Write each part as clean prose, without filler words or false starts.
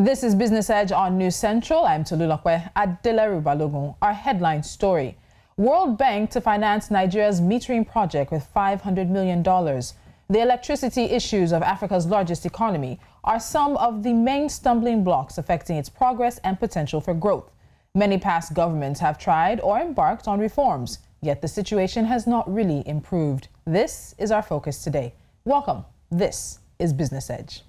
This is Business Edge on News Central. I'm Tolulokwe Adeleru Balogun. Our headline story: World Bank to finance Nigeria's metering project with $500 million. The electricity issues of Africa's largest economy are some of the main stumbling blocks affecting its progress and potential for growth. Many past governments have tried or embarked on reforms, yet the situation has not really improved. This is our focus today. Welcome. This is Business Edge.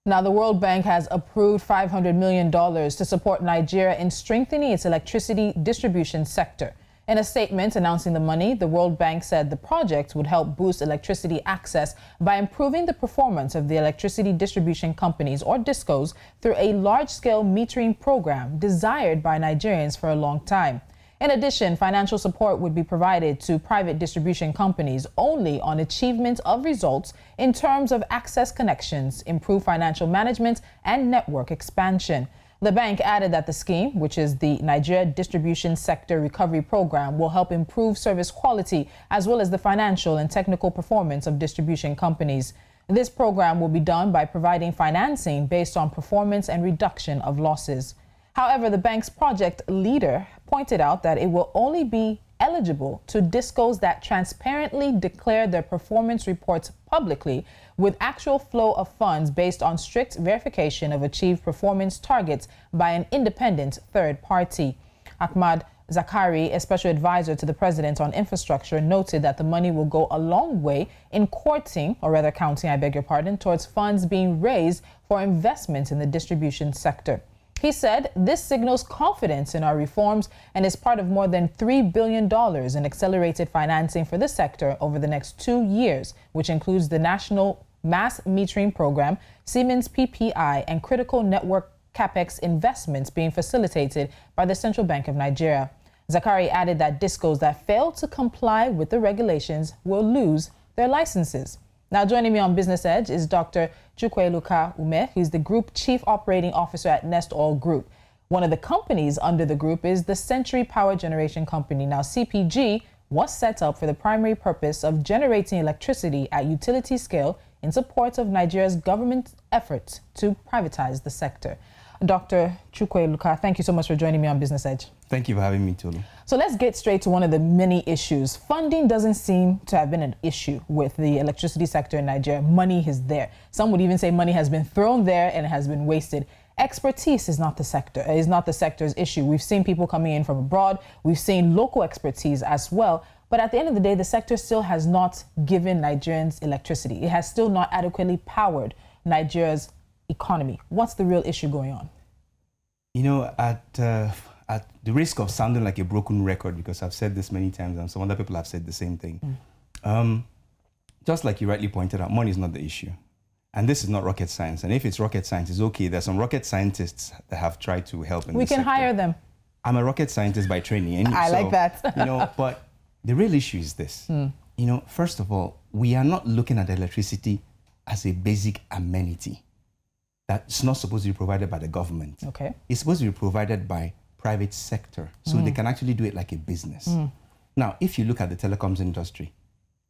Now, the World Bank has approved $500 million to support Nigeria in strengthening its electricity distribution sector. In a statement announcing the money, the World Bank said the project would help boost electricity access by improving the performance of the electricity distribution companies, or DISCOs, through a large-scale metering program desired by Nigerians for a long time. In addition, financial support would be provided to private distribution companies only on achievement of results in terms of access connections, improved financial management, and network expansion. The bank added that the scheme, which is the Nigeria Distribution Sector Recovery Program, will help improve service quality as well as the financial and technical performance of distribution companies. This program will be done by providing financing based on performance and reduction of losses. However, the bank's project leader pointed out that it will only be eligible to DISCOs that transparently declare their performance reports publicly, with actual flow of funds based on strict verification of achieved performance targets by an independent third party. Ahmad Zakari, a special advisor to the president on infrastructure, noted that the money will go a long way in counting towards funds being raised for investment in the distribution sector. He said this signals confidence in our reforms and is part of more than $3 billion in accelerated financing for the sector over the next 2 years, which includes the National Mass Metering Program, Siemens PPI, and critical network capex investments being facilitated by the Central Bank of Nigeria. Zakari added that DISCOs that fail to comply with the regulations will lose their licenses. Now, joining me on Business Edge is Dr.Chukwueloka Umeh, who's the Group Chief Operating Officer at Nest Oil Group. One of the companies under the group is the Century Power Generation Company. Now, CPG was set up for the primary purpose of generating electricity at utility scale in support of Nigeria's government efforts to privatize the sector. Dr. Chukwueloka, thank you so much for joining me on Business Edge. Thank you for having me, Tolu. So let's get straight to one of the many issues. Funding doesn't seem to have been an issue with the electricity sector in Nigeria. Money is there. Some would even say money has been thrown there and it has been wasted. Expertise is not the sector's issue. We've seen people coming in from abroad. We've seen local expertise as well. But at the end of the day, the sector still has not given Nigerians electricity. It has still not adequately powered Nigeria's economy. What's the real issue going on? You know, at the risk of sounding like a broken record, because I've said this many times and some other people have said the same thing, just like you rightly pointed out, money is not the issue. And this is not rocket science. And if it's rocket science, it's okay. There's some rocket scientists that have tried to help in We can sector. hire them. I'm a rocket scientist by training. Anyway, I like that. You know, but the real issue is this. You know, first of all, we are not looking at electricity as a basic amenity that's not supposed to be provided by the government. Okay. It's supposed to be provided by private sector, so they can actually do it like a business. Now, if you look at the telecoms industry,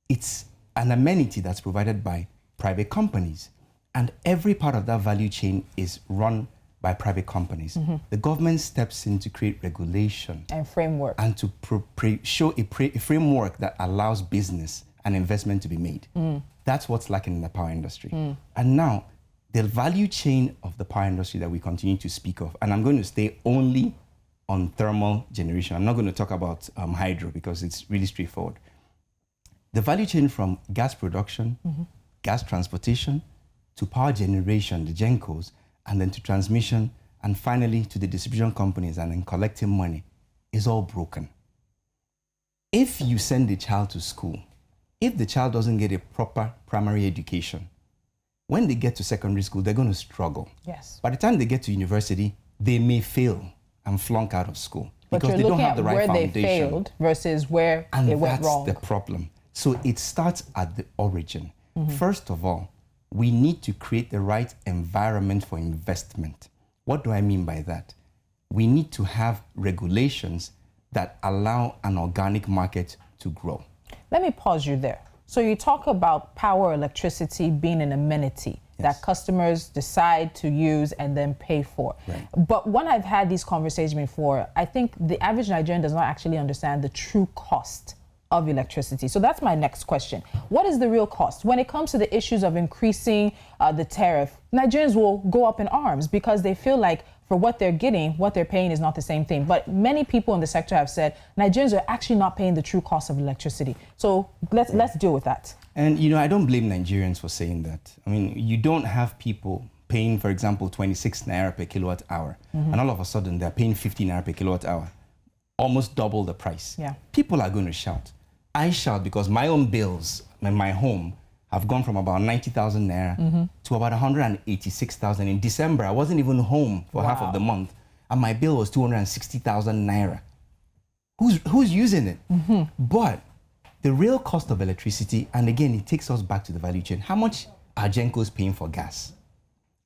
it's an amenity that's provided by private companies, and every part of that value chain is run by private companies. The government steps in to create regulation and framework and to show a framework that allows business and investment to be made. That's what's lacking in the power industry. And now, the value chain of the power industry that we continue to speak of, and I'm going to stay only on thermal generation. I'm not going to talk about hydro because it's really straightforward. The value chain from gas production, gas transportation, to power generation, the GENCOs, and then to transmission, and finally to the distribution companies and then collecting money is all broken. If you send a child to school, if the child doesn't get a proper primary education, when they get to secondary school, they're going to struggle. Yes. By the time they get to university, they may fail and flunk out of school because they don't have the right foundation. Where they failed versus where it went wrong. And that's the problem. So it starts at the origin. First of all, we need to create the right environment for investment. What do I mean by that? We need to have regulations that allow an organic market to grow. Let me pause you there. So you talk about power, electricity being an amenity that customers decide to use and then pay for. Right. But when I've had these conversations before, I think the average Nigerian does not actually understand the true cost of electricity. So that's my next question. What is the real cost? When it comes to the issues of increasing the tariff, Nigerians will go up in arms because they feel like for what they're getting, what they're paying is not the same thing. But many people in the sector have said Nigerians are actually not paying the true cost of electricity. So let's deal with that. And I don't blame Nigerians for saying that. I mean, you don't have people paying, for example, 26 naira per kilowatt hour, and all of a sudden they're paying 50 naira per kilowatt hour, almost double the price. Yeah. People are going to shout. I shout because my own bills in my home have gone from about 90,000 naira to about 186,000. In December, I wasn't even home for half of the month, and my bill was 260,000 naira. Who's using it? But the real cost of electricity, and again, it takes us back to the value chain. How much are Gencos paying for gas?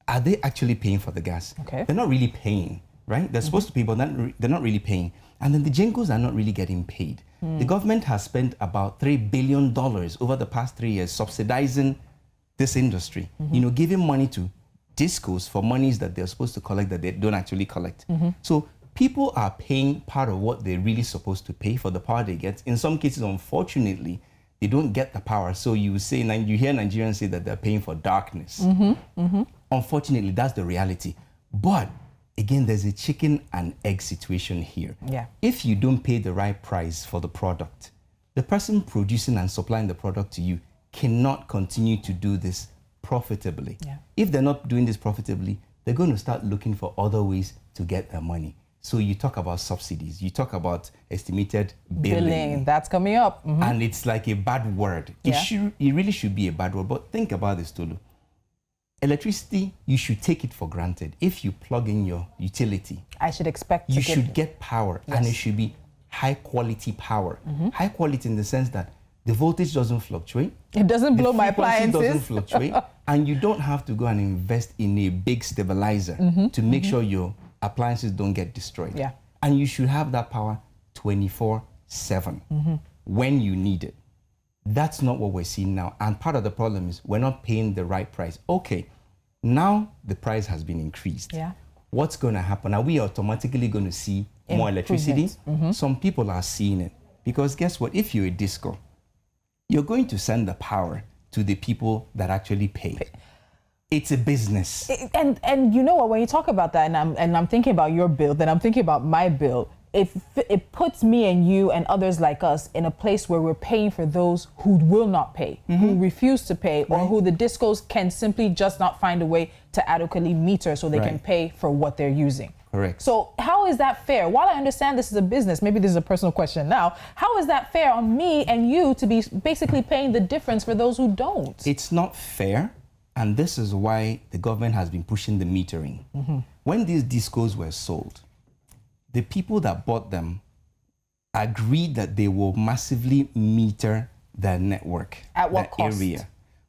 Are they actually paying for the gas? Okay. They're not really paying, right? They're supposed to pay, but they're not really paying. And then the Gencos are not really getting paid. The government has spent about $3 billion over the past 3 years subsidizing this industry, giving money to discos for monies that they're supposed to collect that they don't actually collect. So people are paying part of what they're really supposed to pay for the power they get. In some cases, unfortunately, they don't get the power. So you hear Nigerians say that they're paying for darkness. Unfortunately, that's the reality. But again, there's a chicken and egg situation here. Yeah. If you don't pay the right price for the product, the person producing and supplying the product to you cannot continue to do this profitably. Yeah. If they're not doing this profitably, they're going to start looking for other ways to get their money. So you talk about subsidies, you talk about estimated billing. That's coming up. And it's like a bad word. Yeah. It really should be a bad word. But think about this, Tolu. Electricity, you should take it for granted. If you plug in your utility, I should expect you should get power, Yes. and it should be high quality power. High quality in the sense that the voltage doesn't fluctuate. It doesn't blow The my frequency appliances. doesn't fluctuate, and you don't have to go and invest in a big stabilizer to make sure your appliances don't get destroyed. Yeah. And you should have that power 24/7 when you need it. That's not what we're seeing now. And part of the problem is we're not paying the right price. Okay, now the price has been increased. Yeah. What's going to happen? Are we automatically going to see more electricity? Some people are seeing it. Because guess what? If you're a disco, you're going to send the power to the people that actually pay. It's a business. And you know what? When you talk about that, and I'm thinking about your bill, then I'm thinking about my bill. It puts me and you and others like us in a place where we're paying for those who will not pay, who refuse to pay, or who the discos can simply just not find a way to adequately meter so they can pay for what they're using. Correct. So how is that fair? While I understand this is a business, maybe this is a personal question now, how is that fair on me and you to be basically paying the difference for those who don't? It's not fair. And this is why the government has been pushing the metering. When these discos were sold, the people that bought them agreed that they will massively meter their network. At what cost? Area.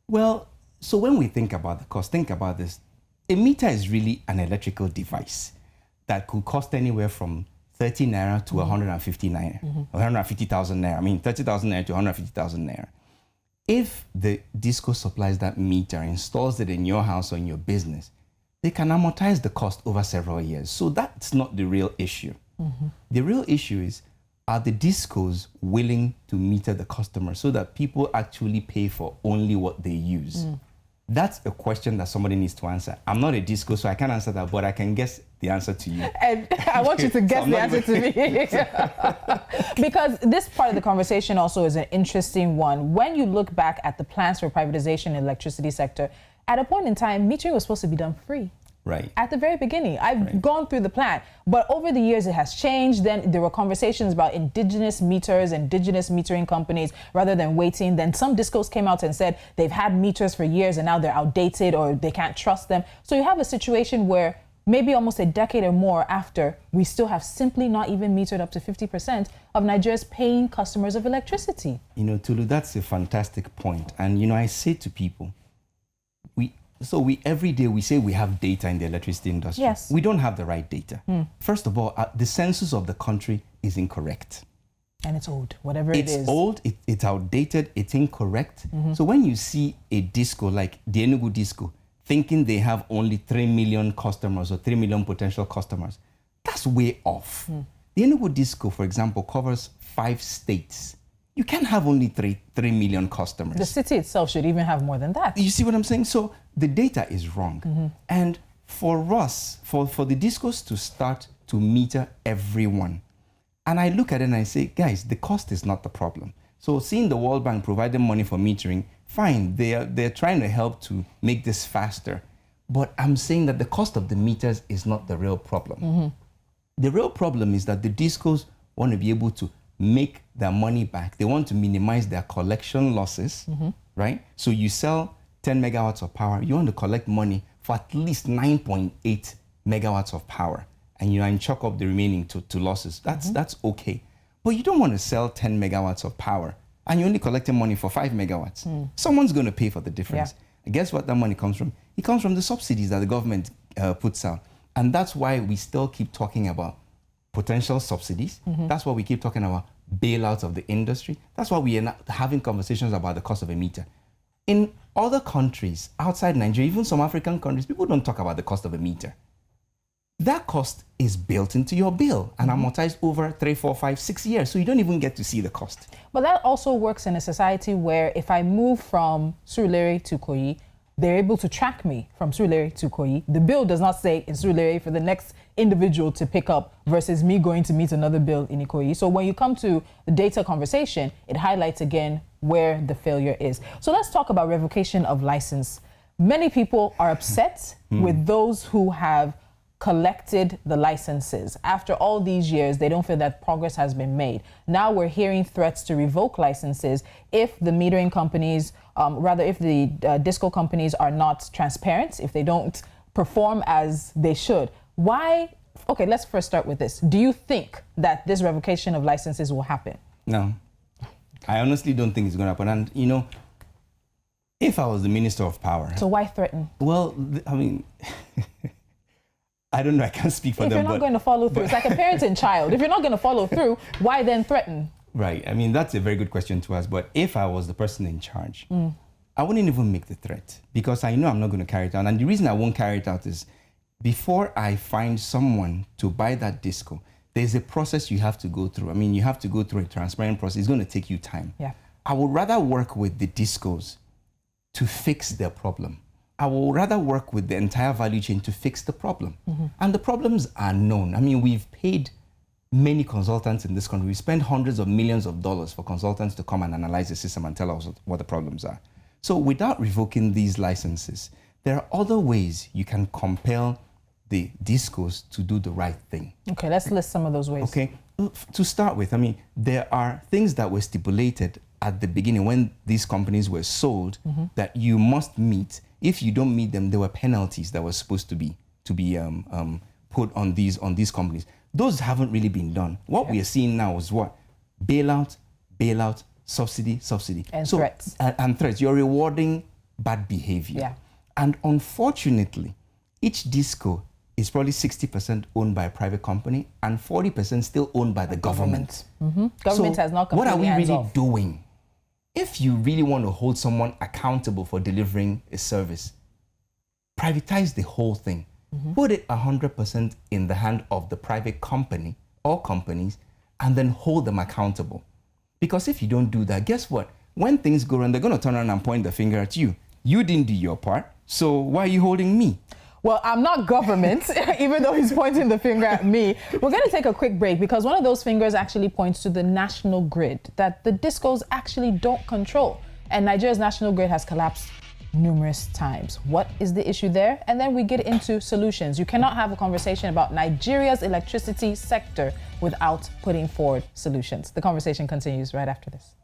Well, so when we think about the cost, think about this. A meter is really an electrical device that could cost anywhere from 30 naira to 150 naira, 150,000 naira. I mean, 30,000 naira to 150,000 naira. If the disco supplies that meter, installs it in your house or in your business, they can amortize the cost over several years. So that's not the real issue. The real issue is, are the discos willing to meter the customer so that people actually pay for only what they use? That's a question that somebody needs to answer. I'm not a disco, so I can't answer that, but I can guess the answer to you. And I want you to guess the answer to me. Because this part of the conversation also is an interesting one. When you look back at the plans for privatization in the electricity sector, at a point in time, metering was supposed to be done free. Right. At the very beginning, I've gone through the plan, but over the years it has changed. Then there were conversations about indigenous meters, indigenous metering companies, rather than waiting. Then some discos came out and said they've had meters for years and now they're outdated or they can't trust them. So you have a situation where maybe almost a decade or more after, we still have simply not even metered up to 50% of Nigeria's paying customers of electricity. Tulu, that's a fantastic point. And, I say to people, So every day we say we have data in the electricity industry. Yes. We don't have the right data. First of all, the census of the country is incorrect. And it's old, whatever it is. It's old, it's outdated, it's incorrect. So when you see a disco like the Enugu disco, thinking they have only 3 million customers or 3 million potential customers, that's way off. The Enugu disco, for example, covers 5 states. You can't have only 3 million customers. The city itself should even have more than that. You see what I'm saying? So the data is wrong. And for us, for the discos to start to meter everyone, and I look at it and I say, guys, the cost is not the problem. So seeing the World Bank provide them money for metering, fine, they're trying to help to make this faster. But I'm saying that the cost of the meters is not the real problem. The real problem is that the discos want to be able to make their money back. They want to minimize their collection losses, right? So you sell 10 megawatts of power, you want to collect money for at least 9.8 megawatts of power, and and chalk up the remaining to losses. That's okay. But you don't want to sell 10 megawatts of power and you're only collecting money for 5 megawatts. Someone's going to pay for the difference. And guess what that money comes from? It comes from the subsidies that the government puts out. And that's why we still keep talking about potential subsidies. That's why we keep talking about bailouts of the industry. That's why we are not having conversations about the cost of a meter. In other countries outside Nigeria, even some African countries, people don't talk about the cost of a meter. That cost is built into your bill and amortized over 3, 4, 5, 6 years. So you don't even get to see the cost. But that also works in a society where if I move from Surulere to Ikoyi, they're able to track me from Surulere to Ikoyi. The bill does not say in Surulere for the next individual to pick up versus me going to meet another bill in Ikoyi. So when you come to the data conversation, it highlights again where the failure is. So let's talk about revocation of license. Many people are upset with those who have collected the licenses. After all these years, they don't feel that progress has been made. Now we're hearing threats to revoke licenses if the metering companies, if the disco companies are not transparent, if they don't perform as they should. Why? Okay, let's first start with this. Do you think that this revocation of licenses will happen? No. I honestly don't think it's going to happen. And, if I was the Minister of Power... So why threaten? Well, I mean... I don't know, I can't speak for them. If you're not going to follow through, it's like a parent and child. If you're not going to follow through, why then threaten? Right. I mean, that's a very good question to ask. But if I was the person in charge, I wouldn't even make the threat because I know I'm not going to carry it out. And the reason I won't carry it out is before I find someone to buy that disco, there's a process you have to go through. I mean, you have to go through a transparent process. It's going to take you time. Yeah. I would rather work with the discos to fix their problem. I will rather work with the entire value chain to fix the problem. And the problems are known. I mean, we've paid many consultants in this country. We spend hundreds of millions of dollars for consultants to come and analyze the system and tell us what the problems are. So without revoking these licenses, there are other ways you can compel the discos to do the right thing. Okay, let's list some of those ways. Okay, to start with, I mean, there are things that were stipulated at the beginning when these companies were sold that you must meet. If you don't meet them, there were penalties that were supposed to be put on these companies. Those haven't really been done. What we are seeing now is what? Bailout, subsidy. And threats. And threats. You're rewarding bad behavior. Yeah. And unfortunately, each disco is probably 60% owned by a private company and 40% still owned by the government. Government has not completely what are we really off. doing? If you really want to hold someone accountable for delivering a service, privatize the whole thing. Put it 100% in the hand of the private company or companies and then hold them accountable. Because if you don't do that, guess what? When things go wrong, they're going to turn around and point the finger at you. You didn't do your part, so why are you holding me? Well, I'm not government, even though he's pointing the finger at me. We're going to take a quick break because one of those fingers actually points to the national grid that the discos actually don't control. And Nigeria's national grid has collapsed numerous times. What is the issue there? And then we get into solutions. You cannot have a conversation about Nigeria's electricity sector without putting forward solutions. The conversation continues right after this.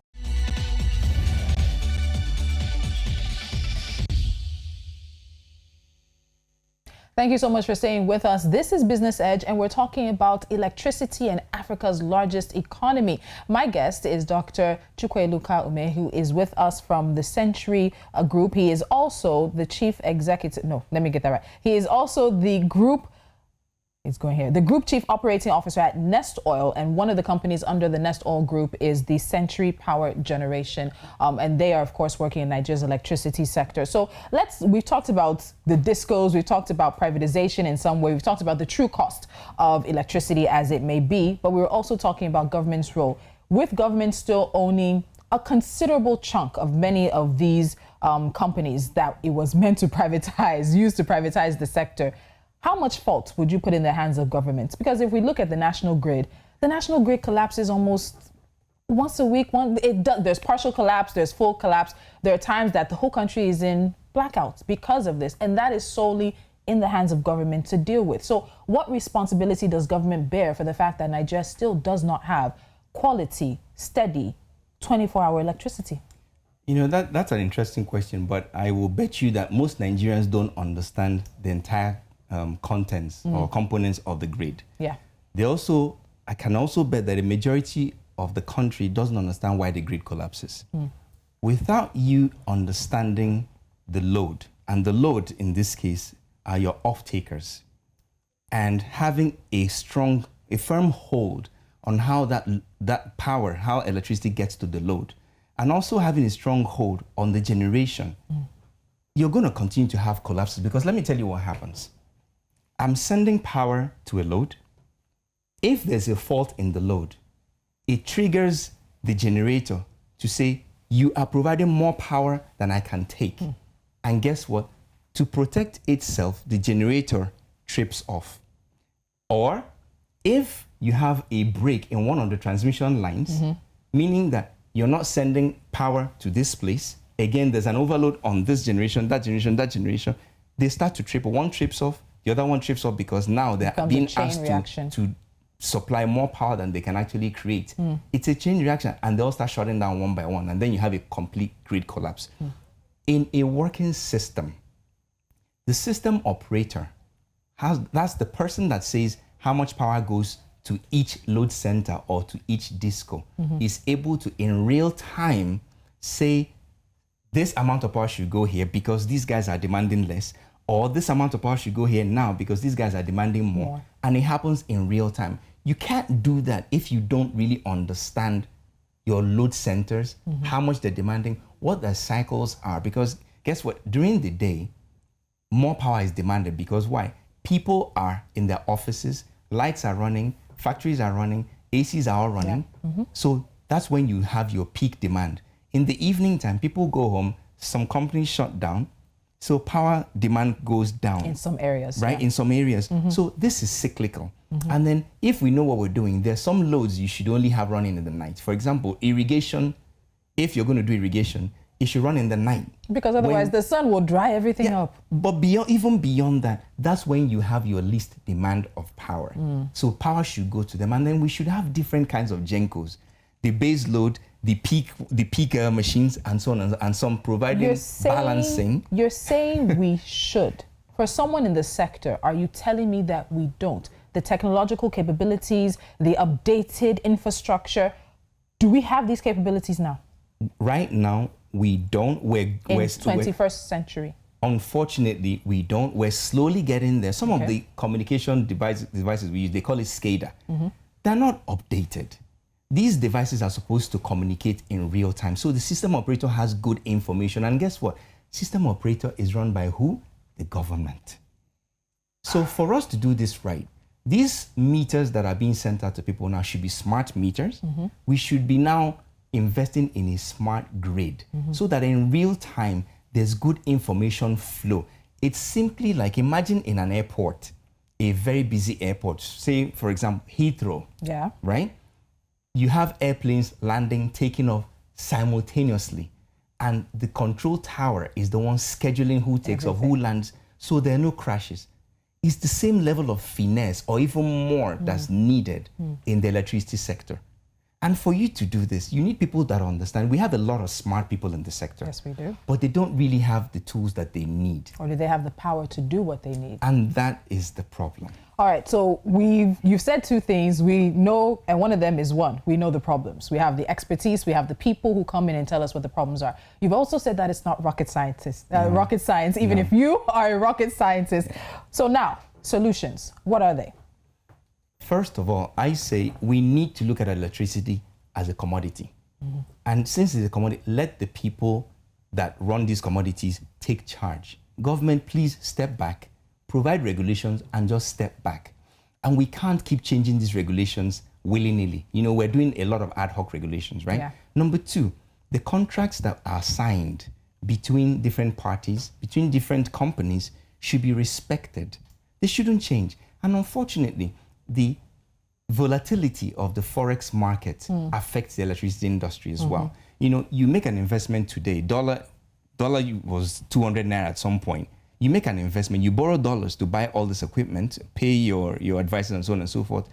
Thank you so much for staying with us. This is Business Edge, and we're talking about electricity and Africa's largest economy. My guest is Dr. Chukwueloka Umeh, who is with us from the Century Group. He is also the chief executive. No, let me get that right. He is also the group. It's going here. The Group Chief Operating Officer at Nest Oil, and one of the companies under the Nest Oil Group is the Century Power Generation, and they are, of course, working in Nigeria's electricity sector. So we've talked about the discos, we've talked about privatization in some way, we've talked about the true cost of electricity as it may be, but we were also talking about government's role. With government still owning a considerable chunk of many of these companies that it was meant to privatize, used to privatize the sector, how much fault would you put in the hands of governments? Because if we look at the national grid collapses almost once a week. There's partial collapse, there's full collapse. There are times that the whole country is in blackouts because of this, and that is solely in the hands of government to deal with. So what responsibility does government bear for the fact that Nigeria still does not have quality, steady, 24-hour electricity? You know, that's an interesting question, but I will bet you that most Nigerians don't understand the entire contents or components of the grid. Yeah. I can also bet that a majority of the country doesn't understand why the grid collapses. Without you understanding the load, and the load in this case are your off-takers, and having a firm hold on how that power, how electricity gets to the load, and also having a strong hold on the generation, you're going to continue to have collapses. Because let me tell you what happens. I'm sending power to a load. If there's a fault in the load, it triggers the generator to say, you are providing more power than I can take. And guess what? To protect itself, the generator trips off. Or if you have a break in one of the transmission lines, meaning that you're not sending power to this place, again, there's an overload on this generation, that generation, they start to trip. One trips off, the other one trips off, because now they're being asked to supply more power than they can actually create. It's a chain reaction, and they all start shutting down one by one, and then you have a complete grid collapse. In a working system, the system operator, that's the person that says how much power goes to each load center or to each disco, is able to, in real time, say this amount of power should go here because these guys are demanding less, or this amount of power should go here now because these guys are demanding more. And it happens in real time. You can't do that if you don't really understand your load centers, how much they're demanding, what the cycles are. Because guess what? During the day, more power is demanded because why? People are in their offices, lights are running, factories are running, ACs are all running. So that's when you have your peak demand. In the evening time, people go home, some companies shut down, so power demand goes down. In some areas. Right, in some areas. So this is cyclical. And then if we know what we're doing, there's some loads you should only have running in the night. For example, irrigation, if you're going to do irrigation, it should run in the night. Because otherwise the sun will dry everything up. But even beyond that, that's when you have your least demand of power. So power should go to them. And then we should have different kinds of GENCOs. The base load, the peak machines, and so on, and some providing balancing. You're saying we should. For someone in the sector, are you telling me that we don't? The technological capabilities, the updated infrastructure, do we have these capabilities now? Right now, we don't. In 21st century. Unfortunately, we don't. We're slowly getting there. Some of the communication devices we use, they call it SCADA. They're not updated. These devices are supposed to communicate in real time. So the system operator has good information. And guess what? System operator is run by who? The government. So for us to do this right, these meters that are being sent out to people now should be smart meters. We should be now investing in a smart grid so that in real time, there's good information flow. It's simply like, imagine in an airport, a very busy airport, say, for example, Heathrow, right? You have airplanes landing, taking off simultaneously. And the control tower is the one scheduling who takes off, who lands, so there are no crashes. It's the same level of finesse or even more that's needed in the electricity sector. And for you to do this, you need people that understand. We have a lot of smart people in the sector. Yes, we do. But they don't really have the tools that they need. Or do they have the power to do what they need? And that is the problem. All right, so you've said two things. We know, and one of them is one, we know the problems. We have the expertise, we have the people who come in and tell us what the problems are. You've also said that it's not rocket science, even if you are a rocket scientist. So now, solutions, what are they? First of all, I say we need to look at electricity as a commodity. And since it's a commodity, let the people that run these commodities take charge. Government, please step back, provide regulations, and just step back. And we can't keep changing these regulations willy-nilly. You know, we're doing a lot of ad hoc regulations, right? Yeah. Number two, the contracts that are signed between different parties, between different companies, should be respected. They shouldn't change. And unfortunately, the volatility of the forex market affects the electricity industry as well. You know, you make an investment today, dollar was 200 naira at some point. You make an investment, you borrow dollars to buy all this equipment, pay your advisors and so on and so forth.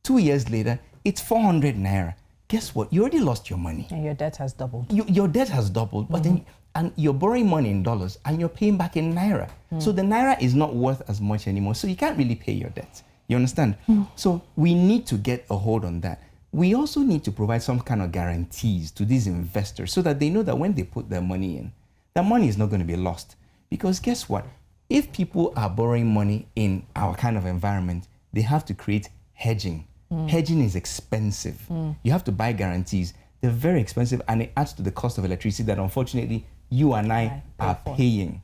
2 years later, it's 400 naira. Guess what? You already lost your money. And your debt has doubled. Your debt has doubled, but then and you're borrowing money in dollars and you're paying back in naira. So the naira is not worth as much anymore. So you can't really pay your debt. You understand? So we need to get a hold on that. We also need to provide some kind of guarantees to these investors so that they know that when they put their money in, that money is not going to be lost. Because guess what? If people are borrowing money in our kind of environment, they have to create hedging. Hedging is expensive. You have to buy guarantees. They're very expensive and it adds to the cost of electricity that unfortunately you and I are paying.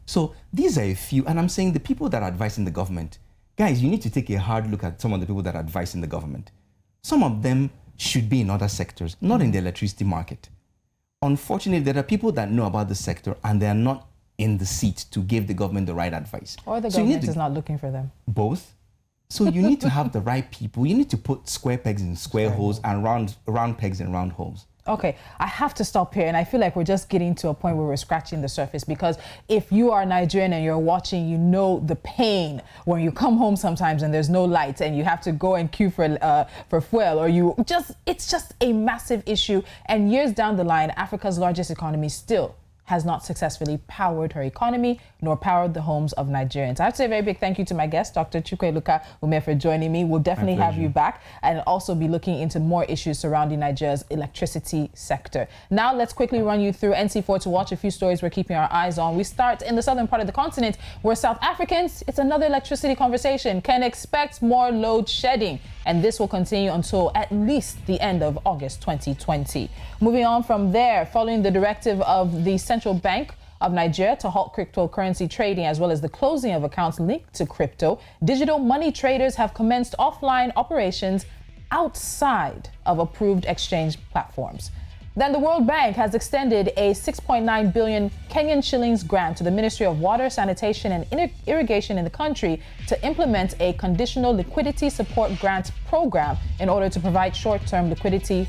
So these are a few, and I'm saying the people that are advising the government, guys, you need to take a hard look at some of the people that are advising the government. Some of them should be in other sectors, not in the electricity market. Unfortunately, there are people that know about the sector and they are not in the seat to give the government the right advice. Or the government is not looking for them. Both. So you need to have the right people. You need to put square pegs in square holes and round pegs in round holes. Okay, I have to stop here, and I feel like we're just getting to a point where we're scratching the surface, because if you are Nigerian and you're watching, you know the pain when you come home sometimes and there's no lights and you have to go and queue for fuel, or it's just a massive issue. And years down the line, Africa's largest economy still has not successfully powered her economy nor powered the homes of Nigerians. I have to say a very big thank you to my guest, Dr. Chukwueloka Umeh, for joining me. We'll definitely have you back and also be looking into more issues surrounding Nigeria's electricity sector. Now let's quickly run you through NC4 to watch a few stories we're keeping our eyes on. We start in the southern part of the continent, where South Africans, it's another electricity conversation, can expect more load shedding. And this will continue until at least the end of August 2020. Moving on from there, following the directive of the Central Bank of Nigeria to halt cryptocurrency trading, as well as the closing of accounts linked to crypto, digital money traders have commenced offline operations outside of approved exchange platforms. Then the World Bank has extended a 6.9 billion Kenyan shillings grant to the Ministry of Water, Sanitation and Irrigation in the country to implement a conditional liquidity support grant program in order to provide short-term liquidity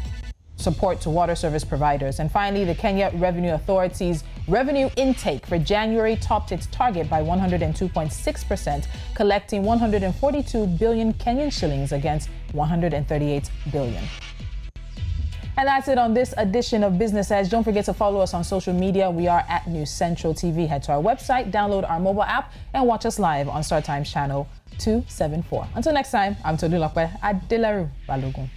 support to water service providers. And finally, the Kenya Revenue Authority's revenue intake for January topped its target by 102.6%, collecting 142 billion Kenyan shillings against 138 billion. And that's it on this edition of Business Edge. Don't forget to follow us on social media. We are at News Central TV. Head to our website, download our mobile app, and watch us live on StarTimes channel 274. Until next time, I'm Dr.Chukwueloka Balogun.